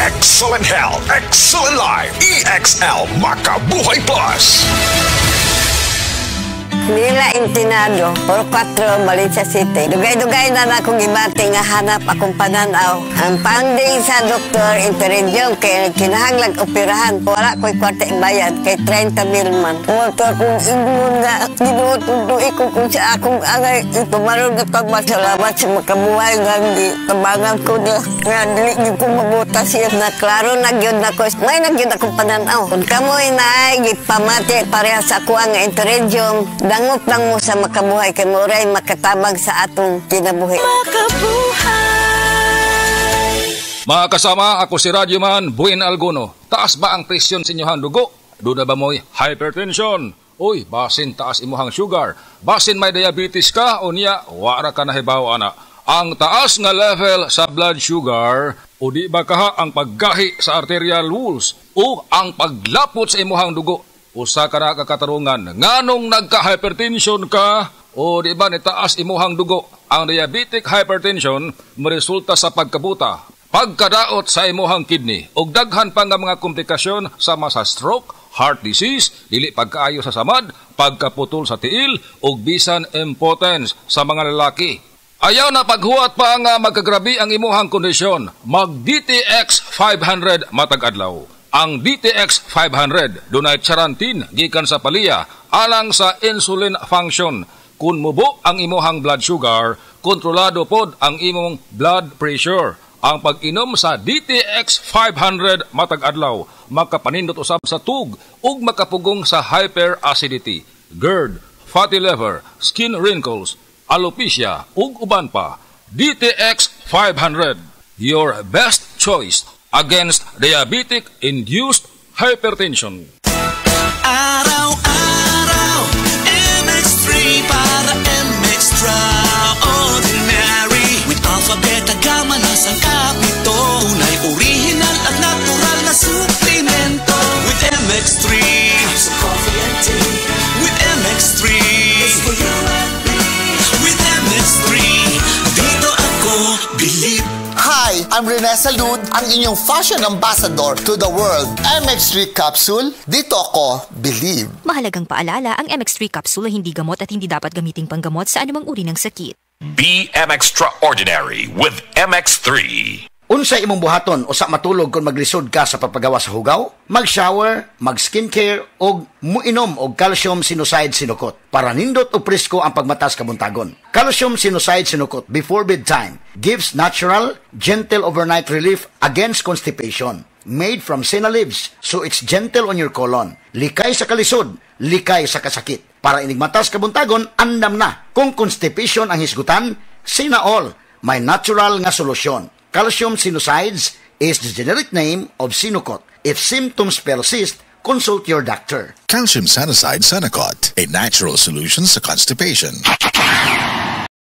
Excellent Health, Excellent Life, EXL Makabuhay Plus. Mila Intinado, Puro 4, Valencia City. Dugay-dugay na akong ibati nga hanap akong pananaw. Ang panding sa doktor, intervention, kay kinahanglag operahan. Wala ko'y kwarta bayad, kay 30,000 man. Motor kong ingon nga, ginutuloy ko kung sa akong angay. Itumarong na pagmasalamat sa makabuhay nga, kabangan ko na. Nga, dili niyo kong mabutas yan na klaro nagyod na ko. May nagyod akong pananaw. Kung kamoy na ay, gipamati pareha sa ako ang intervention, dangop lang mo sa makabuhay kay Muray makatabang sa atong kinabuhi. Makabuhay! Mga kasama, ako si Radyoman Buin Alguno. Taas ba ang presyon sa inyong dugo? Doon na ba mo'y hypertension? Uy, basin taas imuhang sugar. Basin may diabetes ka o niya, wara ka na hibaw ana. Ang taas nga level sa blood sugar o di ba kaha ang paggahi sa arterial walls o ang paglapot sa imuhang dugo. Usa ka na kakatarungan, nganong nagka-hypertension ka o di ba nitaas imuhang dugo? Ang diabetic hypertension maresulta sa pagkabuta, pagkadaot sa imuhang kidney o daghan pa nga mga komplikasyon sama sa stroke, heart disease, dili pagkaayo sa samad, pagkaputol sa tiil o bisan impotence sa mga lalaki. Ayaw na paghuwat pa nga magkagrabi ang imuhang kondisyon, mag-DTX 500 matag adlaw. Ang DTX 500 dunay charantin gikan sa palya alang sa insulin function. Kung mubo ang imuhang blood sugar, kontrolado pod ang imong blood pressure. Ang pag-inom sa DTX 500 matag adlaw makapanindot usab sa tug ug makapugong sa hyperacidity, GERD, fatty liver, skin wrinkles, alopecia ug uban pa. DTX 500, your best choice against diabetic-induced hypertension. Araw-araw, MX3 para MX-Traordinary. With alpha, beta, gamma na sa kapito. Tunay, original at natural na suplemento. With MX3, so coffee and tea. With MX3, it's for you and me. With MX3, dito ako believe. Hi, I'm Rene Salud, ang inyong fashion ambassador to the world. MX3 Capsule, dito ako believe. Mahalagang paalala, ang MX3 Capsule ay hindi gamot at hindi dapat gamiting panggamot sa anumang uri ng sakit. Be Extraordinary with MX3. Unsay imong buhaton usa matulog kung maglisod ka sa pagpagawa sa hugaw, mag-shower, mag-skincare og muinom og calcium sinucide sinukot para nindot og presko ang pagmatas kabuntagon. Calcium sinucide sinukot before bedtime gives natural, gentle overnight relief against constipation. Made from senna leaves, so it's gentle on your colon. Likay sa kalisod, likay sa kasakit. Para inigmatas kabuntagon, andam na. Kung constipation ang hisgutan, sina all, may natural nga solusyon. Calcium Sinucides is the generic name of Sinocot. If symptoms persist, consult your doctor. Calcium Sinucide Sinocot, a natural solution to constipation.